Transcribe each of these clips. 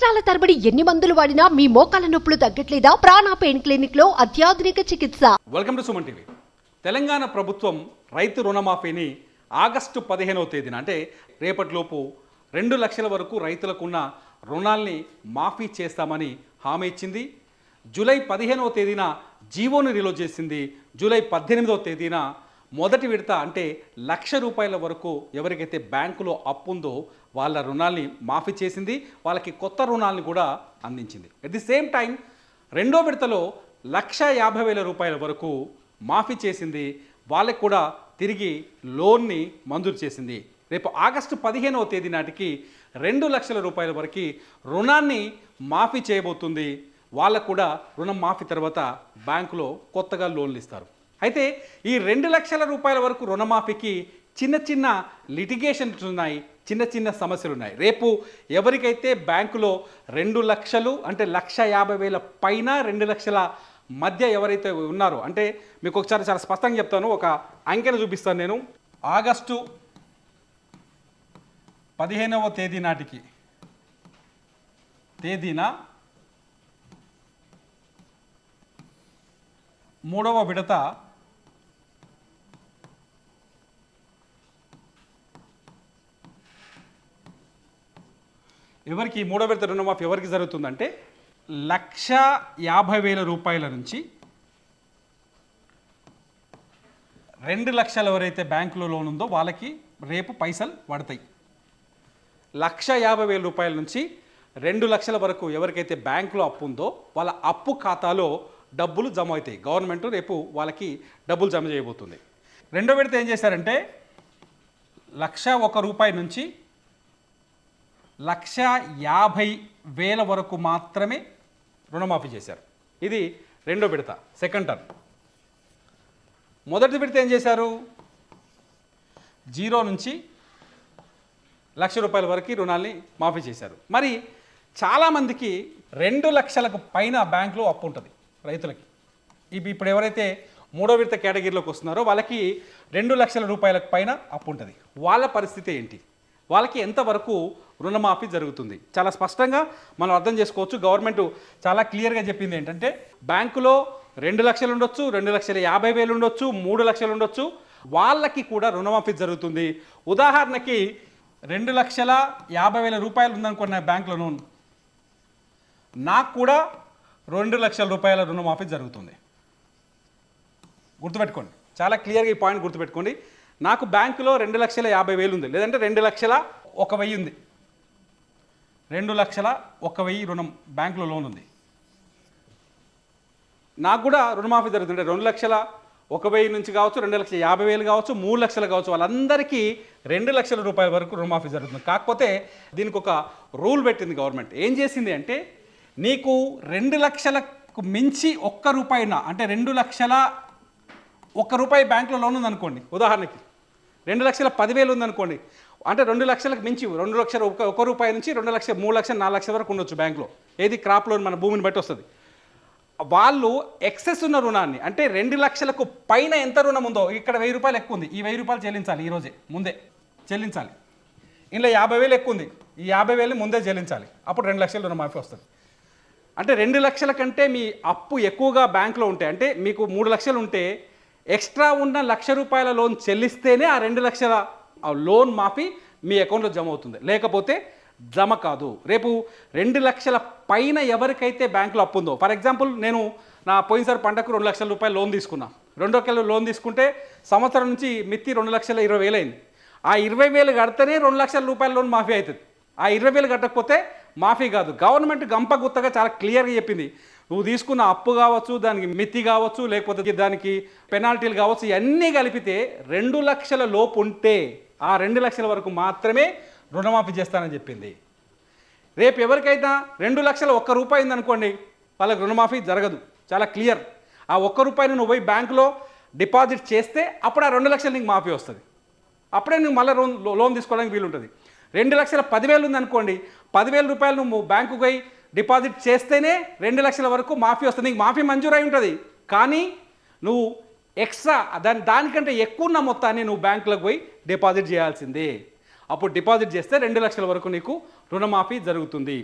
సంవత్సరాల తరబడి ఎన్ని మందులు వాడినా మీ మోకాల నొప్పులు తగ్గట్లేదా? ప్రాణ పెయిన్ క్లినిక్ లో అత్యాధునిక చికిత్స. Welcome to Suman TV. Telangana ప్రభుత్వం రైతు రుణమాఫీని ఆగస్టు 15వ తేదీన అంటే రేపటిలోపు 2 లక్షల వరకు రైతులకున్న రుణాల్ని మాఫీ చేస్తామని హామీ ఇచ్చింది. జూలై 15వ తేదీన జీవోను రిలీజ్ చేసింది. జూలై 18వ తేదీన మొదటి విడత అంటే ₹1,00,000 వరకు ఎవరికైతే బ్యాంకులో అప్పు ఉందో వాళ్ళ రుణాల్ని మాఫీ చేసింది. వాళ్ళకి కొత్త రుణాలను కూడా అందించింది. అట్ ది సేమ్ టైం రెండో విడతలో ₹1,50,000 వరకు మాఫీ చేసింది. వాళ్ళకి కూడా తిరిగి లోన్ని మంజూరు చేసింది. రేపు ఆగస్టు 15వ తేదీ నాటికి ₹2 లక్షల వరకు రుణాన్ని మాఫీ చేయబోతుంది. వాళ్ళకు కూడా రుణం మాఫీ తర్వాత బ్యాంకులో కొత్తగా లోన్లు ఇస్తారు. అయితే ఈ ₹2 లక్షల వరకు రుణమాఫీకి చిన్న చిన్న లిటిగేషన్స్ ఉన్నాయి, చిన్న చిన్న సమస్యలు ఉన్నాయి. రేపు ఎవరికైతే బ్యాంకులో 2 లక్షలు అంటే 1,50,000 పైన 2 లక్షల మధ్య ఎవరైతే ఉన్నారో, అంటే మీకు ఒకసారి చాలా స్పష్టంగా చెప్తాను, ఒక అంకెను చూపిస్తాను నేను. ఆగస్టు 15వ తేదీ నాటికి మూడవ విడత ఎవరికి మూడో విడత రుణమాఫీ ఎవరికి జరుగుతుందంటే ₹1,50,000 నుంచి 2 లక్షలు ఎవరైతే బ్యాంకులో లోన్ ఉందో వాళ్ళకి రేపు పైసలు పడతాయి. ₹1,50,000 నుంచి 2 లక్షల వరకు ఎవరికైతే బ్యాంకులో అప్పు ఉందో వాళ్ళ అప్పు ఖాతాలో డబ్బులు జమ అవుతాయి. గవర్నమెంట్ రేపు వాళ్ళకి డబ్బులు జమ చేయబోతుంది. రెండో విడత ఏం చేశారంటే ₹1,01 నుంచి 1,50,000 వరకు మాత్రమే రుణమాఫీ చేశారు. ఇది రెండో విడత, సెకండ్ టర్మ్. మొదటి విడత ఏం చేశారు? 0 నుంచి ₹1,00,000 వరకు రుణాల్ని మాఫీ చేశారు. మరి చాలామందికి 2 లక్షలకు పైన బ్యాంకులో అప్పు ఉంటుంది రైతులకి. ఇప్పుడు ఎవరైతే మూడో విడత కేటగిరీలోకి వస్తున్నారో వాళ్ళకి 2 లక్షల పైన అప్పు ఉంటుంది. వాళ్ళ పరిస్థితి ఏంటి? వాళ్ళకి ఎంతవరకు రుణమాఫీ జరుగుతుంది? చాలా స్పష్టంగా మనం అర్థం చేసుకోవచ్చు. గవర్నమెంట్ చాలా క్లియర్గా చెప్పింది ఏంటంటే బ్యాంకులో 2 లక్షలు ఉండొచ్చు, 2,50,000 ఉండొచ్చు, 3 లక్షలు ఉండొచ్చు, వాళ్ళకి కూడా రుణమాఫీ జరుగుతుంది. ఉదాహరణకి ₹2,50,000 ఉందనుకున్న బ్యాంకులో లోన్, నాకు కూడా ₹2 లక్షల రుణమాఫీ జరుగుతుంది. గుర్తుపెట్టుకోండి, చాలా క్లియర్గా ఈ పాయింట్ గుర్తుపెట్టుకోండి. నాకు బ్యాంకులో 2,50,000 ఉంది, లేదంటే 2,01,000 ఉంది. 2,01,000 రుణం బ్యాంకులో లోన్ ఉంది, నాకు కూడా రుణమాఫీ జరుగుతుంది. 2,01,000 నుంచి కావచ్చు, 2,50,000 కావచ్చు, 3 లక్షలు కావచ్చు, వాళ్ళందరికీ ₹2 లక్షల వరకు రుణమాఫీ జరుగుతుంది. కాకపోతే దీనికి ఒక రూల్ పెట్టింది గవర్నమెంట్. ఏం చేసింది అంటే నీకు 2 లక్షలకు మించి ₹1 అంటే ₹2,01,000 బ్యాంకులో లోన్ ఉందనుకోండి. ఉదాహరణకి 2,10,000 ఉందనుకోండి. అంటే 2 లక్షలకు మించి ₹2,01,000 నుంచి 2 లక్షలు, 3 లక్షలు, 4 లక్షల వరకు ఉండొచ్చు బ్యాంకులో. ఏది క్రాప్ లోన్ మన భూమిని బట్టి వస్తుంది. వాళ్ళు ఎక్సెస్ ఉన్న రుణాన్ని, అంటే 2 లక్షలకు పైన ఎంత రుణం ఉందో, ఇక్కడ ₹1,000 ఎక్కువ ఉంది, ఈ ₹1,000 చెల్లించాలి, ఈరోజే ముందే చెల్లించాలి. ఇలా 50,000 ఎక్కువ ఉంది, ఈ 50,000 ముందే చెల్లించాలి. అప్పుడు 2 లక్షల రుణమాఫీ వస్తుంది. అంటే 2 లక్షల కంటే మీ అప్పు ఎక్కువగా బ్యాంకులో ఉంటే, అంటే మీకు 3 లక్షలు ఉంటే ఎక్స్ట్రా ఉన్న ₹1,00,000 లోన్ చెల్లిస్తేనే ఆ 2 లక్షల లోన్ మాఫీ మీ అకౌంట్లో జమ అవుతుంది, లేకపోతే జమ కాదు. రేపు 2 లక్షల పైన ఎవరికైతే బ్యాంకులో అప్పు ఉందో, ఫర్ ఎగ్జాంపుల్ నేను నా పోయినసారి పంటకు ₹2 లక్షల లోన్ తీసుకున్నా. 2 లక్షల లోన్ తీసుకుంటే సంవత్సరం నుంచి మిత్తి ₹2,20,000 అయింది. ఆ 20,000 కడితేనే ₹2 లక్షల లోన్ మాఫీ అవుతుంది. ఆ 20,000 కట్టకపోతే మాఫీ కాదు. గవర్నమెంట్ గంపగుత్తగా చాలా క్లియర్గా చెప్పింది. నువ్వు తీసుకున్న అప్పు కావచ్చు, దానికి మితి కావచ్చు, లేకపోతే దానికి పెనాల్టీలు కావచ్చు, ఇవన్నీ కలిపితే 2 లక్షల లోపు ఉంటే ఆ 2 లక్షల వరకు మాత్రమే రుణమాఫీ చేస్తానని చెప్పింది. రేపు ఎవరికైనా ₹2,01,000 ఉందనుకోండి, వాళ్ళకి రుణమాఫీ జరగదు. చాలా క్లియర్. ఆ ₹1 నువ్వు పోయి బ్యాంకులో డిపాజిట్ చేస్తే అప్పుడు ఆ 2 లక్షలు నీకు మాఫీ వస్తుంది. అప్పుడే నువ్వు మళ్ళీ లోన్ తీసుకోవడానికి వీలుంటుంది. 2,10,000 ఉందనుకోండి, ₹10,000 నువ్వు బ్యాంకుకు పోయి డిపాజిట్ చేస్తేనే 2 లక్షల వరకు మాఫీ వస్తుంది. నీకు మాఫీ మంజూరై ఉంటుంది, కానీ నువ్వు ఎక్స్ట్రా దానికంటే ఎక్కువ ఉన్న మొత్తాన్ని నువ్వు బ్యాంకులకు పోయి డిపాజిట్ చేయాల్సిందే. అప్పుడు డిపాజిట్ చేస్తే 2 లక్షల వరకు నీకు రుణమాఫీ జరుగుతుంది.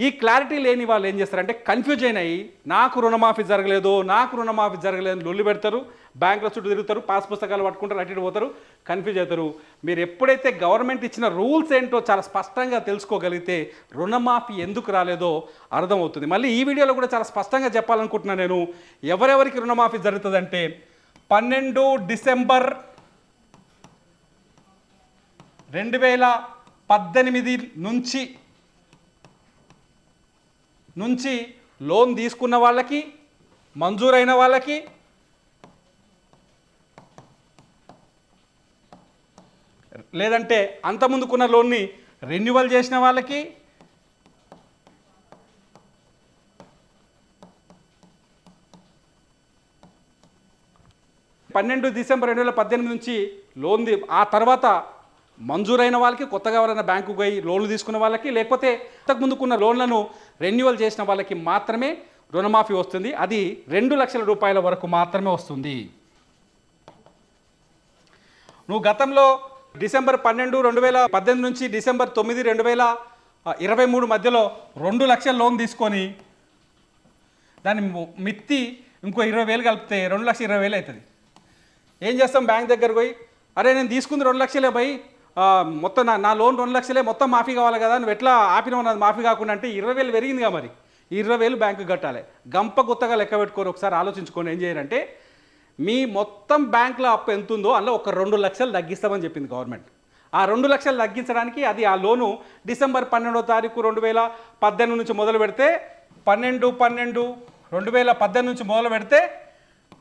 ఈ క్లారిటీ లేని వాళ్ళు ఏం చేస్తారంటే కన్ఫ్యూజ్ అయినాయి, నాకు రుణమాఫీ జరగలేదు లొల్లి పెడతారు, బ్యాంకుల చుట్టూ తిరుగుతారు, పాస్ పుస్తకాలు పట్టుకుంటారు, అటు ఇటు పోతారు, కన్ఫ్యూజ్ అవుతారు. మీరు ఎప్పుడైతే గవర్నమెంట్ ఇచ్చిన రూల్స్ ఏంటో చాలా స్పష్టంగా తెలుసుకోగలిగితే రుణమాఫీ ఎందుకు రాలేదో అర్థమవుతుంది. మళ్ళీ ఈ వీడియోలో కూడా చాలా స్పష్టంగా చెప్పాలనుకుంటున్నాను నేను, ఎవరెవరికి రుణమాఫీ జరుగుతుందంటే 12 డిసెంబర్ 2018 నుంచి లోన్ తీసుకున్న వాళ్ళకి, మంజూరైన వాళ్ళకి, లేదంటే అంతకుముందుకున్న లోన్ని రెన్యువల్ చేసిన వాళ్ళకి, డిసెంబర్ 2018 నుంచి లోన్ ఆ తర్వాత మంజూరైన వాళ్ళకి, కొత్తగా ఎవరైనా బ్యాంకుకు పోయి లోన్లు తీసుకున్న వాళ్ళకి, లేకపోతే అంతకుముందుకున్న లోన్లను రెన్యువల్ చేసిన వాళ్ళకి మాత్రమే రుణమాఫీ వస్తుంది. అది 2 లక్షల రూపాయల వరకు మాత్రమే వస్తుంది. నువ్వు గతంలో డిసెంబర్ 12, 2018 నుంచి డిసెంబర్ 9, 2023 మధ్యలో 2 లక్షల లోన్ తీసుకొని దాని మిత్తి ఇంకో 20,000 కలిపితే 2,20,000 అవుతుంది. ఏం చేస్తాం? బ్యాంక్ దగ్గర పోయి, అరే నేను తీసుకుంది 2 లక్షలే పోయి, మొత్తం నా లోన్ 2 లక్షలే, మొత్తం మాఫీ కావాలి కదా, నువ్వు ఎట్లా ఆపినావు నాది మాఫీ కాకుండా అంటే 20,000 పెరిగిందిగా, మరి ఈ 20,000 బ్యాంకు కట్టాలి. గంప కొత్తగా లెక్క పెట్టుకొని ఒకసారి ఆలోచించుకొని ఏం చేయాలంటే, మీ మొత్తం బ్యాంకులో అప్పు ఎంత ఉందో అందులో ఒక 2 లక్షలు తగ్గిస్తామని చెప్పింది గవర్నమెంట్. ఆ 2 లక్షలు తగ్గించడానికి అది ఆ లోను డిసెంబర్ 12వ తారీఖు 2018 నుంచి మొదలు పెడితే 12/12/2018 నుంచి మొదలు పెడితే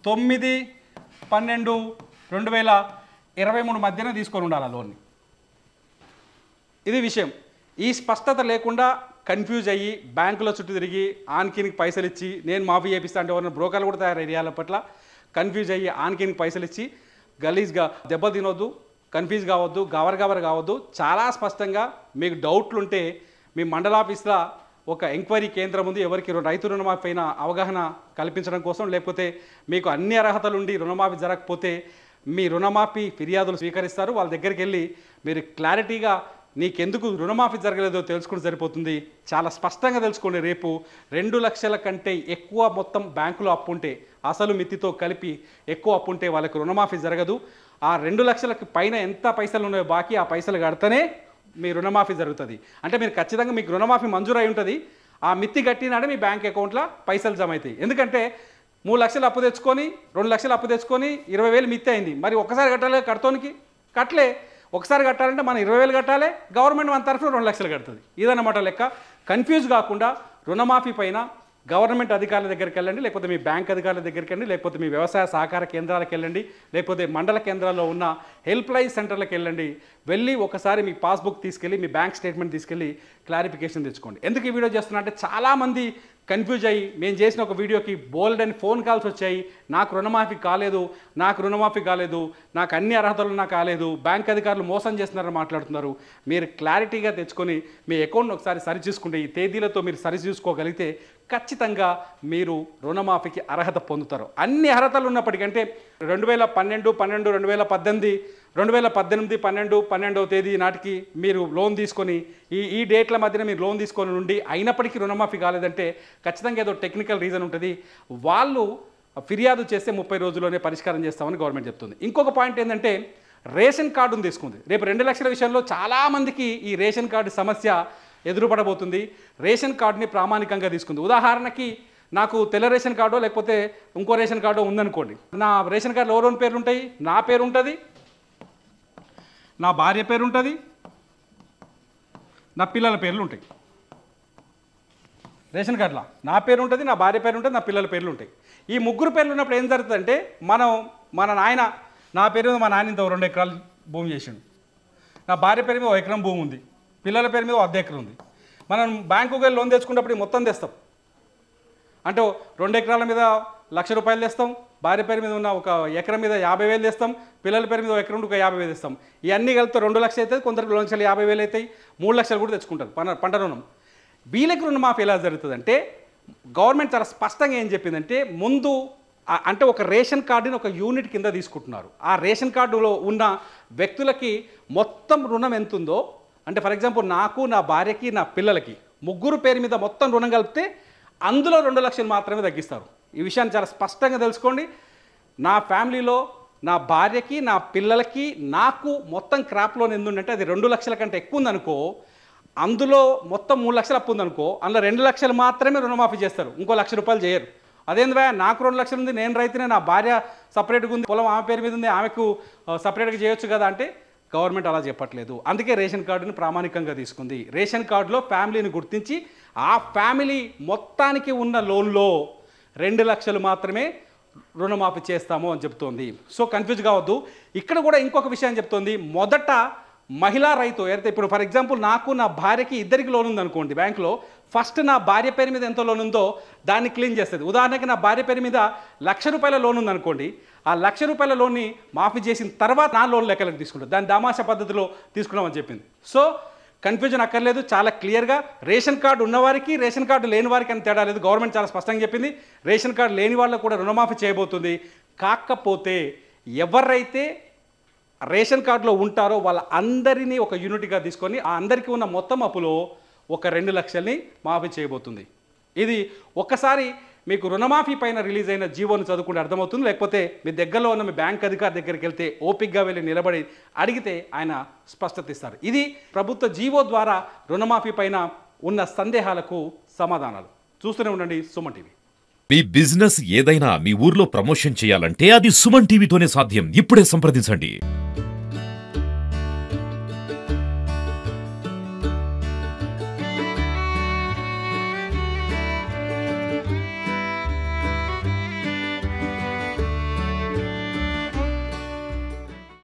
9/12/2023 మధ్యన తీసుకొని ఉండాలి ఆ లోన్ని. ఇది విషయం. ఈ స్పష్టత లేకుండా కన్ఫ్యూజ్ అయ్యి బ్యాంకుల చుట్టూ తిరిగి ఆన్కినికి పైసలు ఇచ్చి నేను మాఫీ చేపిస్తా అంటే ఎవరైనా బ్రోకర్లు కూడా తయారయ్యాల పట్ల కన్ఫ్యూజ్ అయ్యి ఆన్కినికి పైసలు ఇచ్చి గలీజ్గా దెబ్బలు తినొద్దు, కన్ఫ్యూజ్ కావద్దు, గవర్ కావద్దు. చాలా స్పష్టంగా మీకు డౌట్లు ఉంటే మీ మండల ఆఫీస్లో ఒక ఎంక్వైరీ కేంద్రం ఉంది, ఎవరికి రైతు రుణమాఫీ పైన అవగాహన కల్పించడం కోసం, లేకపోతే మీకు అన్ని అర్హతలు ఉండి రుణమాఫీ జరగకపోతే మీ రుణమాఫీ ఫిర్యాదులు స్వీకరిస్తారు. వాళ్ళ దగ్గరికి వెళ్ళి మీరు క్లారిటీగా నీకెందుకు రుణమాఫీ జరగలేదో తెలుసుకుంటే సరిపోతుంది. చాలా స్పష్టంగా తెలుసుకోండి. రేపు 2 లక్షల కంటే ఎక్కువ మొత్తం బ్యాంకులో అప్పు ఉంటే, అసలు మిత్తితో కలిపి ఎక్కువ అప్పు ఉంటే వాళ్ళకి రుణమాఫీ జరగదు. ఆ 2 లక్షలకు పైన ఎంత పైసలు ఉన్నాయో బాకీ, ఆ పైసలు కడితేనే మీ రుణమాఫీ జరుగుతుంది. అంటే మీరు ఖచ్చితంగా మీకు రుణమాఫీ మంజూరు అయి ఉంటుంది. ఆ మిత్తి కట్టినాడే మీ బ్యాంక్ అకౌంట్లో పైసలు జమ అవుతాయి. ఎందుకంటే 3 లక్షలు అప్పు తెచ్చుకొని 2 లక్షలు అప్పు తెచ్చుకొని 20,000 మిత్తి అయింది. మరి ఒక్కసారి కట్టాలి, కడతానికి కట్టలే. ఒకసారి కట్టాలంటే మనం 20,000 కట్టాలి, గవర్నమెంట్ మన తరఫున 2 లక్షలు కడుతుంది. ఇదన్నమాట లెక్క. కన్ఫ్యూజ్ కాకుండా రుణమాఫీ పైన గవర్నమెంట్ అధికారుల దగ్గరికి వెళ్ళండి, లేకపోతే మీ బ్యాంక్ అధికారుల దగ్గరికి వెళ్ళండి, లేకపోతే మీ వ్యవసాయ సహకార కేంద్రాలకు వెళ్ళండి, లేకపోతే మండల కేంద్రాల్లో ఉన్న హెల్ప్ లైన్ సెంటర్లకు వెళ్ళి ఒకసారి మీ పాస్బుక్ తీసుకెళ్ళి, మీ బ్యాంక్ స్టేట్మెంట్ తీసుకెళ్ళి క్లారిఫికేషన్ తెచ్చుకోండి. ఎందుకు ఈ వీడియో చేస్తున్నా అంటే చాలామంది కన్ఫ్యూజ్ అయ్యి మేము చేసిన ఒక వీడియోకి బోల్డ్ అని ఫోన్ కాల్స్ వచ్చాయి, నాకు రుణమాఫీ కాలేదు, నాకు అన్ని అర్హతలు నాకు కాలేదు, బ్యాంక్ అధికారులు మోసం చేస్తున్నారని మాట్లాడుతున్నారు. మీరు క్లారిటీగా తెచ్చుకొని మీ అకౌంట్ని ఒకసారి సరి చూసుకుంటే, ఈ తేదీలతో మీరు సరి చూసుకోగలిగితే ఖచ్చితంగా మీరు రుణమాఫీకి అర్హత పొందుతారు. అన్ని అర్హతలు ఉన్నప్పటికంటే 2012, 12, 2018, 12/12వ తేదీ నాటికి మీరు లోన్ తీసుకొని ఈ డేట్ల మధ్యన మీరు లోన్ తీసుకొని ఉండి అయినప్పటికీ రుణమాఫీ కాలేదంటే ఖచ్చితంగా ఏదో టెక్నికల్ రీజన్ ఉంటుంది. వాళ్ళు ఫిర్యాదు చేస్తే 30 రోజుల్లోనే పరిష్కారం చేస్తామని గవర్నమెంట్ చెప్తుంది. ఇంకొక పాయింట్ ఏంటంటే రేషన్ కార్డును తీసుకుంది. రేపు 2 లక్షల విషయంలో చాలామందికి ఈ రేషన్ కార్డు సమస్య ఎదురుపడబోతుంది. రేషన్ కార్డుని ప్రామాణికంగా తీసుకుంది. ఉదాహరణకి నాకు తెల్ల రేషన్ కార్డు లేకపోతే ఇంకో రేషన్ కార్డు ఉందనుకోండి. నా రేషన్ కార్డులో ఎవరెవరి పేర్లు ఉంటాయి? నా పేరు ఉంటుంది, నా భార్య పేరు ఉంటుంది, నా పిల్లల పేర్లు ఉంటాయి. రేషన్ కార్డులో నా పేరు ఉంటుంది, నా భార్య పేరు ఉంటుంది, నా పిల్లల పేర్లు ఉంటాయి. ఈ ముగ్గురు పేర్లు ఉన్నప్పుడు ఏం జరుగుతుందంటే మన నాయన నా పేరు మీద మా నాయన ఇంత 2 ఎకరాలు భూమి చేసిండు, నా భార్య పేరు మీద 1 ఎకరం భూమి ఉంది, పిల్లల పేరు మీద 1/2 ఎకరం ఉంది. మనం బ్యాంకుకి వెళ్ళి లోన్ తెచ్చుకున్నప్పుడు మొత్తం తెస్తాం. అంటే 2 ఎకరాల మీద 1,00,000 రూపాయలు తెస్తాం, భార్య పేరు మీద ఉన్న 1 ఎకరం మీద 50,000 తెస్తాం, పిల్లల పేరు మీద 1 ఎకరం 50,000 తెస్తాం. ఇవన్నీ కలిపితే 2 లక్షలు అవుతుంది, కొందరికి 2,50,000 అవుతాయి, 3 లక్షలు కూడా తెచ్చుకుంటారు పంట రుణం. వీళ్ళకి రుణమాఫీ ఎలా జరుగుతుందంటే గవర్నమెంట్ చాలా స్పష్టంగా ఏం చెప్పిందంటే ముందు అంటే ఒక రేషన్ కార్డుని ఒక యూనిట్ కింద తీసుకుంటున్నారు. ఆ రేషన్ కార్డులో ఉన్న వ్యక్తులకి మొత్తం రుణం ఎంత ఉందో, అంటే ఫర్ ఎగ్జాంపుల్ నాకు, నా భార్యకి, నా పిల్లలకి ముగ్గురు పేరు మీద మొత్తం రుణం కలిపితే అందులో 2 లక్షలు మాత్రమే తగ్గిస్తారు. ఈ విషయాన్ని చాలా స్పష్టంగా తెలుసుకోండి. నా ఫ్యామిలీలో నా భార్యకి, నా పిల్లలకి, నాకు మొత్తం క్రాప్ లోన్ ఎందుందంటే అది 2 లక్షల కంటే ఎక్కువ ఉందనుకో, అందులో మొత్తం 3 లక్షలు అప్పు ఉందనుకో, అందులో 2 లక్షలు మాత్రమే రుణమాఫీ చేస్తారు, ఇంకో ₹1,00,000 చేయరు. అదేంది భయ, నాకు 2 లక్షలు ఉంది, నేను రైతునే, నా భార్య సపరేట్గా ఉంది, పొలం ఆమె పేరు మీద ఉంది, ఆమెకు సపరేట్గా చేయొచ్చు కదా అంటే గవర్నమెంట్ అలా చెప్పట్లేదు. అందుకే రేషన్ కార్డుని ప్రామాణికంగా తీసుకుంది. రేషన్ కార్డులో ఫ్యామిలీని గుర్తించి ఆ ఫ్యామిలీ మొత్తానికి ఉన్న లోన్లో 2 లక్షలు మాత్రమే రుణమాఫీ చేస్తాము అని చెప్తోంది. సో కన్ఫ్యూజ్ కావద్దు. ఇక్కడ కూడా ఇంకొక విషయం చెప్తోంది. మొదట మహిళా రైతు అయితే ఇప్పుడు ఫర్ ఎగ్జాంపుల్ నాకు నా భార్యకి ఇద్దరికి లోన్ ఉందనుకోండి బ్యాంకులో, ఫస్ట్ నా భార్య పేరు మీద ఎంత లోన్ ఉందో దాన్ని క్లీన్ చేస్తుంది. ఉదాహరణకి నా భార్య పేరు మీద ₹1,00,000 లోన్ ఉందనుకోండి, ఆ ₹1,00,000 లోన్ని మాఫీ చేసిన తర్వాత నా లోన్ లెక్కలకు తీసుకుంటుంది. దాన్ని దామాషా పద్ధతిలో తీసుకున్నామని చెప్పింది. సో కన్ఫ్యూజన్ అక్కర్లేదు. చాలా క్లియర్గా రేషన్ కార్డు ఉన్నవారికి, రేషన్ కార్డు లేని వారికి అని తేడా లేదు. గవర్నమెంట్ చాలా స్పష్టంగా చెప్పింది. రేషన్ కార్డు లేని వాళ్ళకు కూడా రుణమాఫీ చేయబోతుంది. కాకపోతే ఎవరైతే రేషన్ కార్డులో ఉంటారో వాళ్ళ అందరినీ ఒక యూనిట్గా తీసుకొని ఆ అందరికీ ఉన్న మొత్తం అప్పులో ఒక 2 లక్షల్ని మాఫీ చేయబోతుంది. ఇది ఒక్కసారి మీకు రుణమాఫీ పైన రిలీజ్ అయిన జీవోను చదువుకుంటే అర్థమవుతుంది. లేకపోతే మీ దగ్గరలో ఉన్న మీ బ్యాంక్ అధికారి దగ్గరికి వెళ్తే ఓపిక్గా వెళ్ళి నిలబడి అడిగితే ఆయన స్పష్టత ఇస్తారు. ఇది ప్రభుత్వ జీవో ద్వారా రుణమాఫీ పైన ఉన్న సందేహాలకు సమాధానాలు. చూస్తూనే ఉండండి సుమన్ టీవీ. మీ బిజినెస్ ఏదైనా మీ ఊర్లో ప్రమోషన్ చేయాలంటే అది సుమన్ టీవీతోనే సాధ్యం. ఇప్పుడే సంప్రదించండి.